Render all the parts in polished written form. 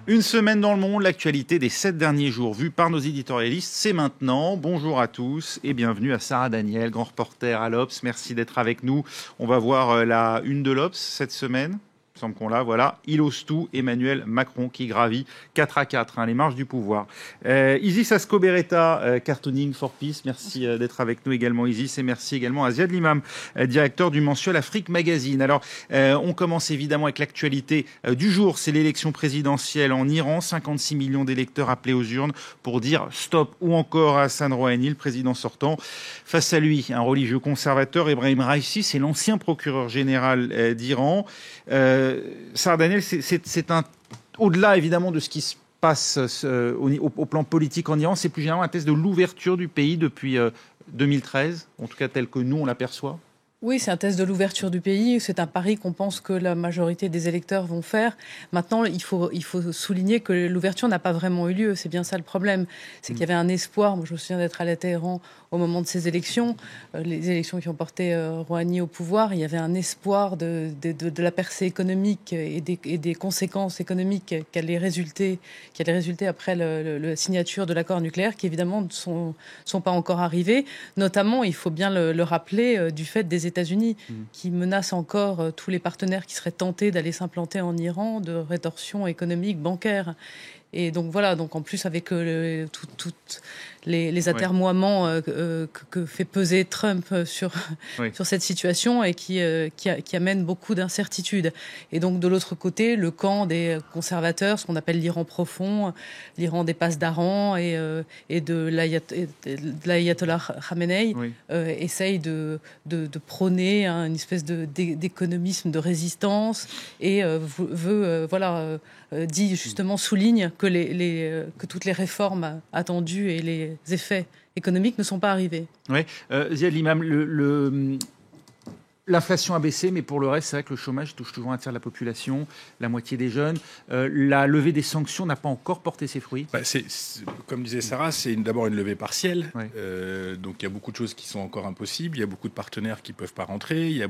Une semaine dans le monde, l'actualité des 7 derniers jours vue par nos éditorialistes, c'est maintenant. Bonjour à tous et bienvenue à Sarah Daniel, grand reporter à l'Obs. Merci d'être avec nous. On va voir la une de l'Obs cette semaine. Il semble qu'on l'a, voilà. Il ose tout, Emmanuel Macron qui gravit 4 à 4, les marches du pouvoir. Isis Ascoberetta, Cartooning for Peace, merci d'être avec nous également Isis, et merci également à Ziad Limam, directeur du mensuel Afrique Magazine. Alors, on commence évidemment avec l'actualité du jour, c'est l'élection présidentielle en Iran, 56 millions d'électeurs appelés aux urnes pour dire stop ou encore à Hassan Rouhani, le président sortant. Face à lui, un religieux conservateur, Ebrahim Raïssi, c'est l'ancien procureur général d'Iran. Sarah Daniel, c'est au-delà évidemment de ce qui se passe au plan politique en Iran, c'est plus généralement un test de l'ouverture du pays depuis 2013, en tout cas tel que nous on l'aperçoit. Oui, c'est un test de l'ouverture du pays. C'est un pari qu'on pense que la majorité des électeurs vont faire. Maintenant, il faut souligner que l'ouverture n'a pas vraiment eu lieu. C'est bien ça le problème. C'est qu'il y avait un espoir. Moi, je me souviens d'être allée à Téhéran au moment de ces élections, les élections qui ont porté Rouhani au pouvoir. Il y avait un espoir de la percée économique et des conséquences économiques qui allaient résulter après la signature de l'accord nucléaire, qui évidemment ne sont pas encore arrivés. Notamment, il faut bien le rappeler, du fait des États-Unis qui menacent encore tous les partenaires qui seraient tentés d'aller s'implanter en Iran de rétorsion économique, bancaire. Et donc voilà, donc en plus avec toutes les atermoiements que fait peser Trump sur cette situation et qui amène beaucoup d'incertitudes. Et donc de l'autre côté, le camp des conservateurs, ce qu'on appelle l'Iran profond, l'Iran des passes d'Aran et de l'ayatollah Khamenei, essaye de prôner une espèce d'économisme de résistance et dit justement, souligne que toutes les réformes attendues et les effets économiques ne sont pas arrivés. Oui, Ziad Limam, l'inflation a baissé, mais pour le reste, c'est vrai que le chômage touche toujours un tiers de la population, la moitié des jeunes. La levée des sanctions n'a pas encore porté ses fruits. Comme disait Sarah, c'est d'abord une levée partielle. Donc il y a beaucoup de choses qui sont encore impossibles. Il y a beaucoup de partenaires qui ne peuvent pas rentrer. Il y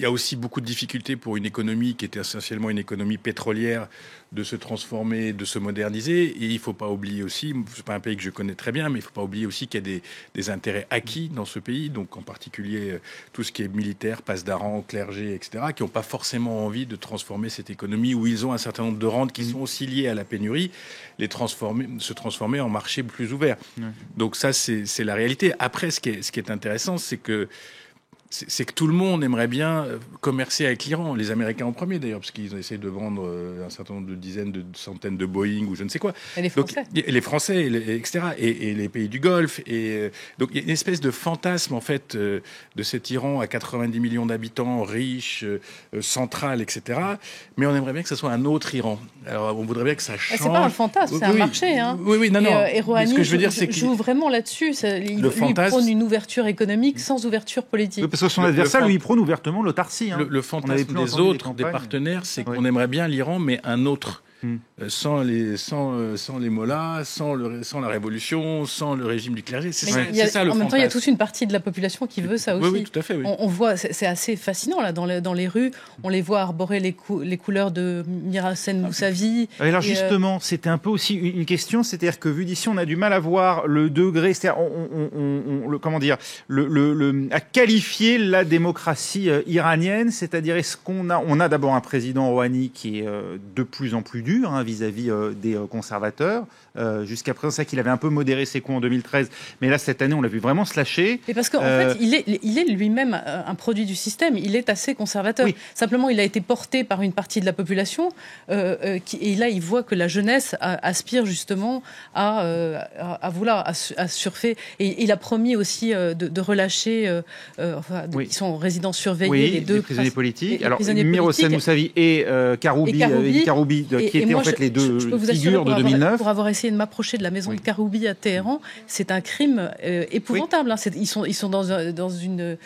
a aussi beaucoup de difficultés pour une économie qui était essentiellement une économie pétrolière de se transformer, de se moderniser. Et il ne faut pas oublier aussi, ce n'est pas un pays que je connais très bien, mais il ne faut pas oublier aussi qu'il y a des intérêts acquis dans ce pays, donc en particulier tout ce qui est militaire, passe d'Aran, clergé, etc., qui n'ont pas forcément envie de transformer cette économie où ils ont un certain nombre de rentes qui sont aussi liées à la pénurie, se transformer en marché plus ouvert. Donc ça, c'est la réalité. Après, ce qui est intéressant, c'est que tout le monde aimerait bien commercer avec l'Iran, les Américains en premier d'ailleurs, parce qu'ils essayent de vendre un certain nombre de dizaines, de centaines de Boeing ou je ne sais quoi. Et les Français. Donc, les Français, etc. Et les pays du Golfe. Donc il y a une espèce de fantasme en fait de cet Iran à 90 millions d'habitants, riche, central, etc. Mais on aimerait bien que ce soit un autre Iran. Alors on voudrait bien que ça change. C'est pas un fantasme, c'est un marché. Hein. Oui, non. Et Rouhani ce que je veux dire, c'est joue vraiment là-dessus. Il prône une ouverture économique sans ouverture politique. Parce que son adversaire, lui, prône ouvertement l'autarcie. Le fantasme des autres, des partenaires, c'est qu'on aimerait bien l'Iran, mais un autre. Sans les mollahs, sans la révolution, sans le régime du clergé. C'est ça le fantasme. En même temps, il y a toute une partie de la population qui veut ça aussi. Oui, tout à fait. Oui. On voit, c'est assez fascinant là dans les rues. On les voit arborer les couleurs de Mir Hossein Mousavi. Alors justement, c'était un peu aussi une question, c'est-à-dire que vu d'ici, on a du mal à voir le degré, c'est-à-dire à qualifier la démocratie iranienne, c'est-à-dire est-ce qu'on a d'abord un président Rouhani qui est de plus en plus dur vis-à-vis des conservateurs. Jusqu'à présent, c'est vrai qu'il avait un peu modéré ses coups en 2013, mais là, cette année, on l'a vu vraiment se lâcher. Et parce qu'en fait, il est lui-même un produit du système, il est assez conservateur. Oui. Simplement, il a été porté par une partie de la population, et là, il voit que la jeunesse aspire justement à surfer. Et il a promis aussi de relâcher, qui sont en résidence surveillée, les deux prisonniers politiques. Alors, Mir Hossein Mousavi et Karoubi, qui étaient en fait les deux figures de 2009. Pour avoir essayé de m'approcher de la maison de Karoubi à Téhéran, c'est un crime épouvantable. Hein. Ils sont dans une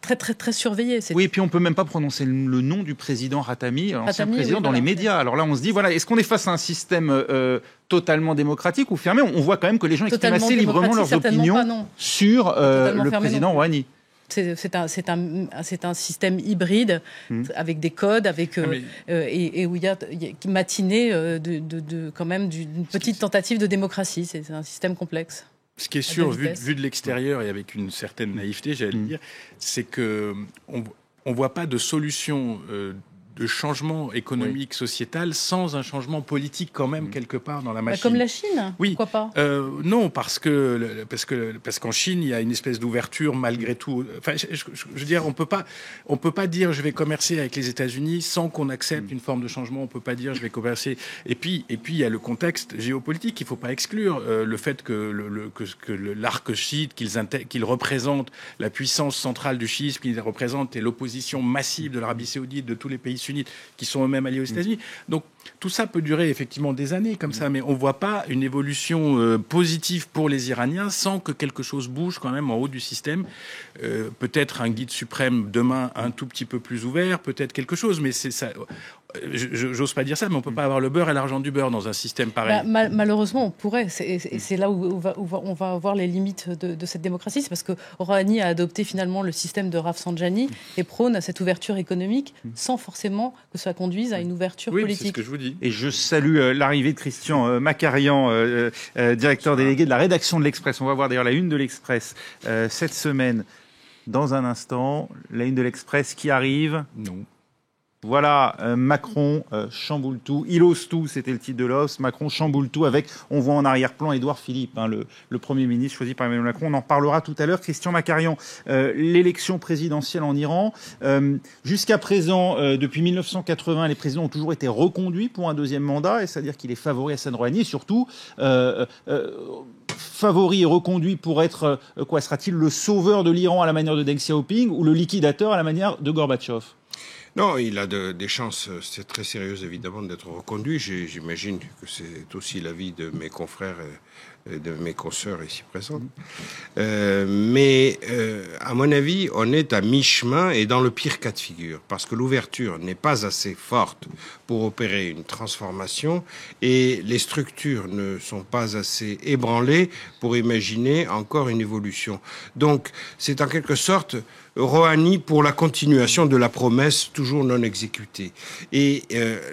très très très surveillés. Oui, et puis on peut même pas prononcer le nom du président Khatami, l'ancien président, dans les médias. Alors là, on se dit, voilà, est-ce qu'on est face à un système totalement démocratique ou fermé ? On voit quand même que les gens expriment assez librement leurs opinions sur le président Rouhani. C'est un système hybride avec des codes, et où il y a matinée quand même d'une petite tentative de démocratie. C'est un système complexe. Ce qui est sûr, vu de l'extérieur et avec une certaine naïveté, j'allais dire, c'est que on voit pas de solution de changement économique, sociétal, sans un changement politique quand même quelque part dans la machine. Comme la Chine. Oui. Pourquoi pas Non, parce qu'en Chine il y a une espèce d'ouverture malgré tout. Enfin, je veux dire, on peut pas dire je vais commercer avec les États-Unis sans qu'on accepte une forme de changement. On peut pas dire je vais commercer. Et puis il y a le contexte géopolitique. Il faut pas exclure le fait que l'arc chiite qu'il représente la puissance centrale du chiisme, qu'il représente et l'opposition massive de l'Arabie Saoudite, de tous les pays sunnites qui sont eux-mêmes alliés aux États-Unis. Donc tout ça peut durer effectivement des années comme ça, mais on ne voit pas une évolution positive pour les Iraniens sans que quelque chose bouge quand même en haut du système. Peut-être un guide suprême demain un tout petit peu plus ouvert, peut-être quelque chose, mais c'est ça. J'ose pas dire ça, mais on peut pas avoir le beurre et l'argent du beurre dans un système pareil. Malheureusement, on pourrait. C'est là où on va voir les limites de cette démocratie. C'est parce que Rouhani a adopté finalement le système de Rafsanjani et prône à cette ouverture économique sans forcément que ça conduise à une ouverture politique. C'est ce que je vous dis. Et je salue l'arrivée de Christian Macarian, directeur délégué de la rédaction de l'Express. On va voir d'ailleurs la une de l'Express cette semaine. Dans un instant, la une de l'Express qui arrive. Non. Voilà, Macron chamboule tout, il ose tout, c'était le titre de l'os. Macron chamboule tout avec, on voit en arrière-plan Édouard Philippe, le Premier ministre choisi par Emmanuel Macron. On en parlera tout à l'heure. Christian Macarian, l'élection présidentielle en Iran. Jusqu'à présent, depuis 1980, les présidents ont toujours été reconduits pour un deuxième mandat, et c'est-à-dire qu'il est favori Hassan Rouhani, et surtout favori et reconduit pour être, sera-t-il le sauveur de l'Iran à la manière de Deng Xiaoping ou le liquidateur à la manière de Gorbatchev? Non, il a des chances, c'est très sérieux évidemment d'être reconduit. J'imagine que c'est aussi l'avis de mes confrères et de mes consoeurs ici présentes. Mais à mon avis, on est à mi-chemin et dans le pire cas de figure, parce que l'ouverture n'est pas assez forte pour opérer une transformation et les structures ne sont pas assez ébranlées pour imaginer encore une évolution. Donc, c'est en quelque sorte Rouhani pour la continuation de la promesse toujours non exécutée. Et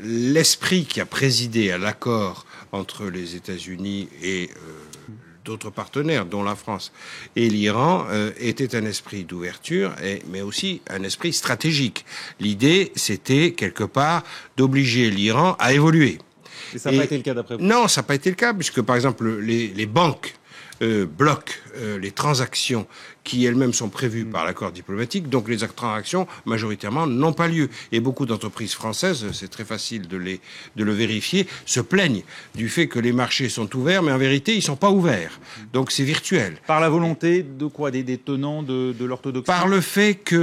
l'esprit qui a présidé à l'accord entre les États-Unis et d'autres partenaires, dont la France et l'Iran, était un esprit d'ouverture, mais aussi un esprit stratégique. L'idée, c'était quelque part d'obliger l'Iran à évoluer. Et ça n'a pas été le cas d'après vous? Non, ça n'a pas été le cas, puisque par exemple les banques bloquent les transactions qui elles-mêmes sont prévues par l'accord diplomatique, donc les transactions majoritairement n'ont pas lieu. Et beaucoup d'entreprises françaises, c'est très facile de le vérifier, se plaignent du fait que les marchés sont ouverts, mais en vérité ils ne sont pas ouverts. Donc c'est virtuel. Par la volonté de quoi? Des tenants de l'orthodoxie? Par le fait que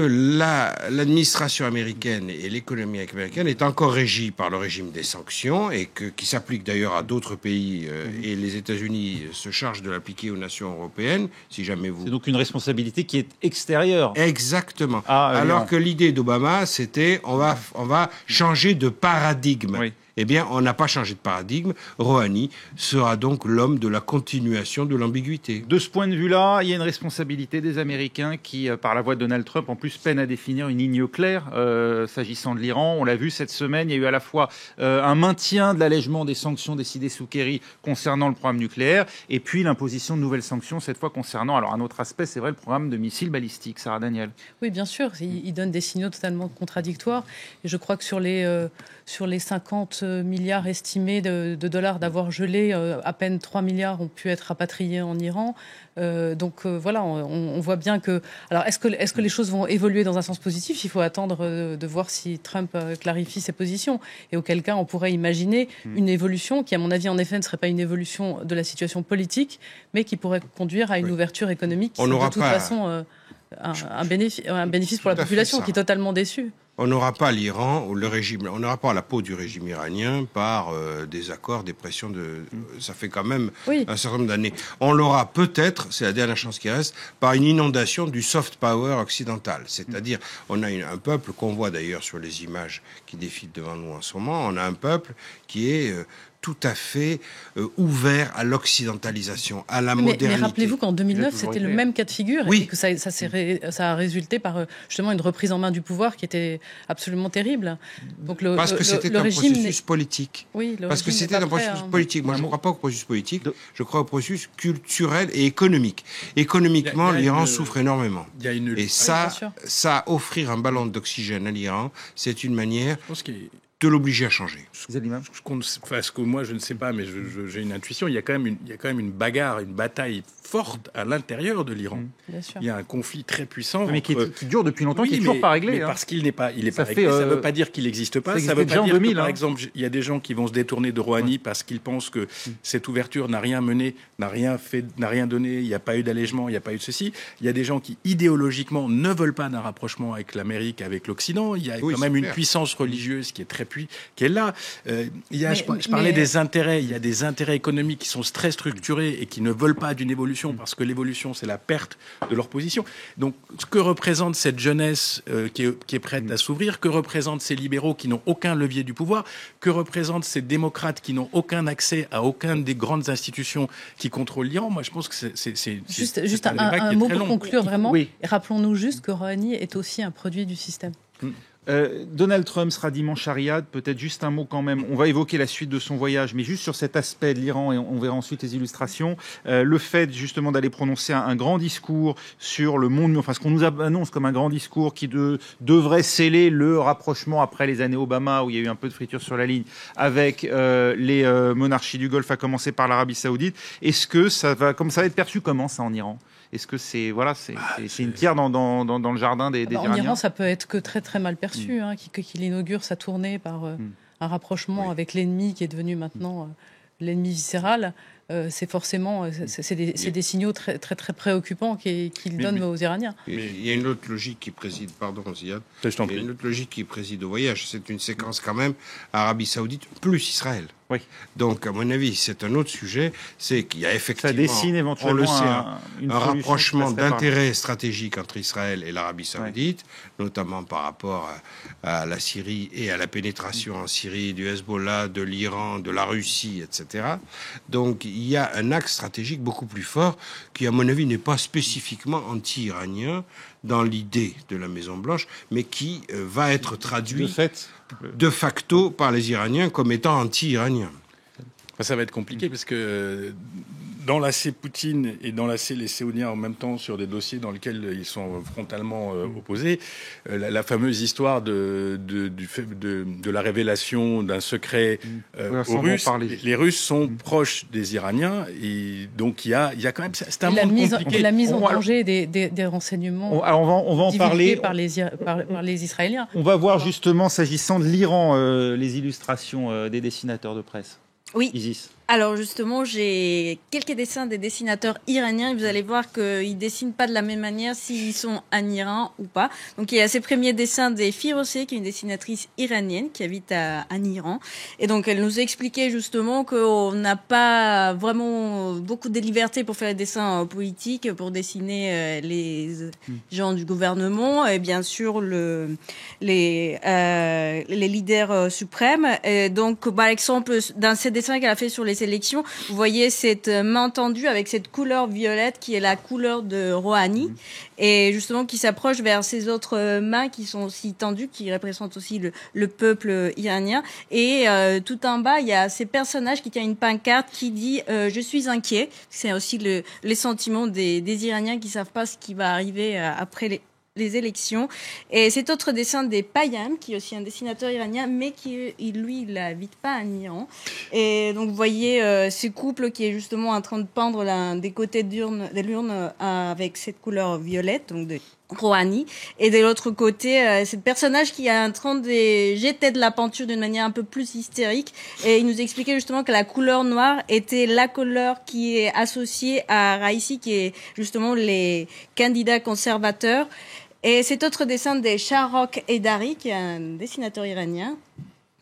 l'administration américaine et l'économie américaine est encore régie par le régime des sanctions et qui s'applique d'ailleurs à d'autres pays et les États-Unis se chargent de l'appliquer aux nations européennes, si jamais vous... C'est donc une responsabilité qui est extérieure. Exactement. Alors que l'idée d'Obama, c'était on va changer de paradigme. Oui. Eh bien, on n'a pas changé de paradigme. Rouhani sera donc l'homme de la continuation de l'ambiguïté. De ce point de vue-là, il y a une responsabilité des Américains qui, par la voix de Donald Trump, en plus peinent à définir une ligne claire s'agissant de l'Iran. On l'a vu cette semaine, il y a eu à la fois un maintien de l'allègement des sanctions décidées sous Kerry concernant le programme nucléaire, et puis l'imposition de nouvelles sanctions, cette fois concernant, alors un autre aspect, c'est vrai, le programme de missiles balistiques. Sarah Daniel. Oui, bien sûr, il donne des signaux totalement contradictoires. Et je crois que sur les 50 milliards estimés de dollars d'avoir gelé, à peine 3 milliards ont pu être rapatriés en Iran. Voilà, on voit bien que... Alors, est-ce que les choses vont évoluer dans un sens positif? Il faut attendre de voir si Trump clarifie ses positions. Et auquel cas, on pourrait imaginer une évolution qui, à mon avis, en effet, ne serait pas une évolution de la situation politique, mais qui pourrait conduire à une ouverture économique qui, de toute façon, un bénéfice pour la population qui est totalement déçue. On n'aura pas l'Iran ou le régime, on n'aura pas la peau du régime iranien par des accords, des pressions ça fait quand même un certain nombre d'années. On l'aura peut-être, c'est la dernière chance qui reste, par une inondation du soft power occidental. C'est-à-dire, on a un peuple qu'on voit d'ailleurs sur les images qui défilent devant nous en ce moment, on a un peuple qui est tout à fait ouvert à l'occidentalisation, à la modernité. Mais rappelez-vous qu'en 2009, c'était le même cas de figure et que ça a résulté par justement une reprise en main du pouvoir qui était absolument terrible. Donc parce que c'était un processus politique. Oui, parce que c'était un processus politique. Moi, je ne crois pas au processus politique, je crois au processus culturel et économique. Économiquement, l'Iran souffre énormément. Et ça, offrir un ballon d'oxygène à l'Iran, c'est une manière de l'obliger à changer. Parce que moi, je ne sais pas, mais j'ai une intuition. Il y a quand même une bagarre, une bataille forte à l'intérieur de l'Iran. Il y a un conflit très puissant. Mais qui dure depuis longtemps, qui n'est toujours pas réglé. Mais parce qu'il n'est pas réglé. Ça ne veut pas dire qu'il n'existe pas. Ça ne veut pas dire que, par exemple, il y a des gens qui vont se détourner de Rouhani parce qu'ils pensent que cette ouverture n'a rien mené, n'a rien donné, il n'y a pas eu d'allègement, il n'y a pas eu de ceci. Il y a des gens qui, idéologiquement, ne veulent pas d'un rapprochement avec l'Amérique, avec l'Occident. Il y a quand même une puissance religieuse qui est là. Je parlais des intérêts. Il y a des intérêts économiques qui sont très structurés et qui ne veulent pas d'une évolution parce que l'évolution, c'est la perte de leur position. Donc, ce que représente cette jeunesse qui est prête à s'ouvrir, que représentent ces libéraux qui n'ont aucun levier du pouvoir, que représentent ces démocrates qui n'ont aucun accès à aucune des grandes institutions qui contrôlent l'Iran, moi, je pense que c'est juste un mot pour conclure vraiment. Oui. Rappelons-nous juste que Rouhani est aussi un produit du système. Donald Trump sera dimanche à Riyad, peut-être juste un mot quand même. On va évoquer la suite de son voyage, mais juste sur cet aspect de l'Iran, et on verra ensuite les illustrations. Le fait justement d'aller prononcer un grand discours sur le monde, enfin ce qu'on nous annonce comme un grand discours qui devrait sceller le rapprochement après les années Obama, où il y a eu un peu de friture sur la ligne, avec les monarchies du Golfe, à commencer par l'Arabie Saoudite. Est-ce que ça va être perçu comment ça en Iran ? Est-ce que c'est une pierre dans le jardin des Iraniens ? En Iran, ça peut être que très très mal perçu, qu'il inaugure sa tournée par un rapprochement avec l'ennemi qui est devenu maintenant l'ennemi viscéral. C'est forcément des signaux très très très préoccupants qu'il donne aux Iraniens. Il y a une autre logique qui préside, pardon Ziad, il y a une autre logique qui préside au voyage. C'est une séquence quand même Arabie Saoudite plus Israël. Oui. Donc, à mon avis, c'est un autre sujet. C'est qu'il y a effectivement, ça dessine éventuellement, on le sait, un rapprochement d'intérêts stratégiques entre Israël et l'Arabie Saoudite, notamment par rapport à la Syrie et à la pénétration en Syrie du Hezbollah, de l'Iran, de la Russie, etc. Donc, il y a un axe stratégique beaucoup plus fort qui, à mon avis, n'est pas spécifiquement anti-iranien dans l'idée de la Maison-Blanche, mais qui va être traduit de facto par les Iraniens comme étant anti-iraniens. Ça va être compliqué parce que d'enlacer Poutine et d'enlacer les Saoudiens en même temps sur des dossiers dans lesquels ils sont frontalement opposés, la fameuse histoire de la révélation d'un secret aux Russes. Les Russes sont proches des Iraniens et donc il y a quand même, c'est un monde compliqué. La mise en danger des renseignements. On va en parler par les Israéliens. On va voir justement, s'agissant de l'Iran, les illustrations des dessinateurs de presse. Oui. Isis. Alors justement, j'ai quelques dessins des dessinateurs iraniens et vous allez voir qu'ils dessinent pas de la même manière s'ils sont en Iran ou pas. Donc il y a ces premiers dessins des Firoseh, qui est une dessinatrice iranienne qui habite en Iran. Et donc elle nous expliquait justement qu'on n'a pas vraiment beaucoup de liberté pour faire des dessins politiques, pour dessiner les gens du gouvernement et bien sûr les leaders suprêmes. Et donc par exemple, dans ces dessins qu'elle a fait sur les élections, vous voyez cette main tendue avec cette couleur violette qui est la couleur de Rouhani et justement qui s'approche vers ces autres mains qui sont aussi tendues, qui représentent aussi le peuple iranien. Et tout en bas, il y a ces personnages qui tiennent une pancarte qui dit je suis inquiet. C'est aussi les sentiments des Iraniens qui savent pas ce qui va arriver après les élections. Et cet autre dessin des Payam, qui est aussi un dessinateur iranien, mais qui, lui, il n'habite pas en Iran. Et donc, vous voyez ce couple qui est justement en train de peindre des côtés de l'urne avec cette couleur violette, donc de Rouhani. Et de l'autre côté, c'est le personnage qui est en train de jeter de la peinture d'une manière un peu plus hystérique. Et il nous expliquait justement que la couleur noire était la couleur qui est associée à Raisi, qui est justement les candidats conservateurs. Et cet autre dessin des Shahrokh Edari, qui est un dessinateur iranien,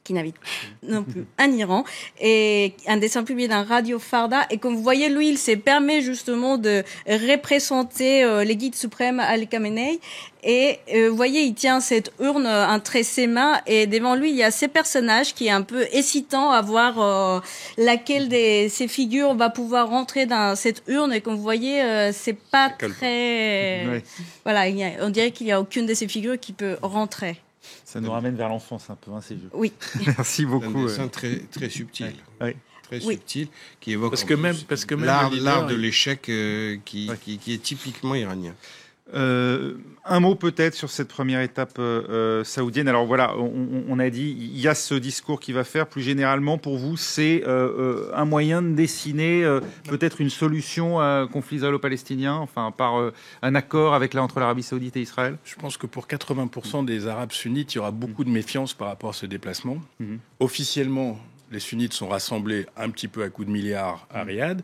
qui n'habite non plus en Iran, et un dessin publié dans Radio Farda. Et comme vous voyez, lui, il se permet justement de représenter les guides suprêmes Ali Khamenei. Et vous voyez, il tient cette urne entre ses mains, et devant lui, il y a ces personnages qui est un peu hésitant à voir laquelle de ces figures va pouvoir rentrer dans cette urne. Et comme vous voyez, c'est pas très... Ouais. Voilà, on dirait qu'il n'y a aucune de ces figures qui peut rentrer. Ça nous ramène vers l'enfance un peu, hein, ces jeux. Oui. Merci beaucoup. Un dessin très, très subtil. Ouais. Très Oui. subtil, qui évoque Parce que même l'art de l'échec qui est typiquement iranien. Un mot peut-être sur cette première étape saoudienne. Alors voilà, on a dit, il y a ce discours qui va faire. Plus généralement, pour vous, c'est un moyen de dessiner peut-être une solution à un conflit israélo-palestinien, enfin par un accord entre l'Arabie saoudite et Israël. Je pense que pour 80% des Arabes sunnites, il y aura beaucoup de méfiance par rapport à ce déplacement. Officiellement, les sunnites sont rassemblés un petit peu à coups de milliards à Riyad,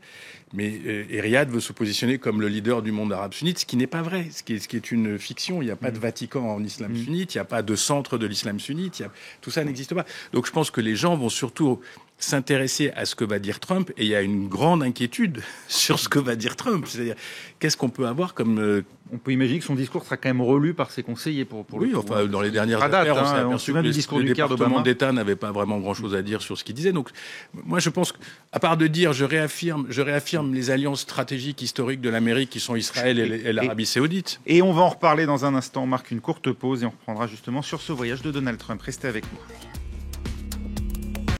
et Riyad veut se positionner comme le leader du monde arabe sunnite, ce qui n'est pas vrai, ce qui est une fiction. Il n'y a pas de Vatican en islam sunnite, il n'y a pas de centre de l'islam sunnite, tout ça n'existe pas. Donc je pense que les gens vont surtout s'intéresser à ce que va dire Trump, et il y a une grande inquiétude sur ce que va dire Trump. C'est-à-dire, qu'est-ce qu'on peut avoir comme... On peut imaginer que son discours sera quand même relu par ses conseillers pour oui, le enfin, dans les dernières date, affaires, on s'est on se aperçu souvient que du discours le du Caire département d'Obama. d'État n'avait pas vraiment grand-chose à dire sur ce qu'il disait. Donc, moi, je pense qu'à part de dire, je réaffirme les alliances stratégiques historiques de l'Amérique qui sont Israël et l'Arabie saoudite. Et on va en reparler dans un instant. On marque une courte pause et on reprendra justement sur ce voyage de Donald Trump. Restez avec nous.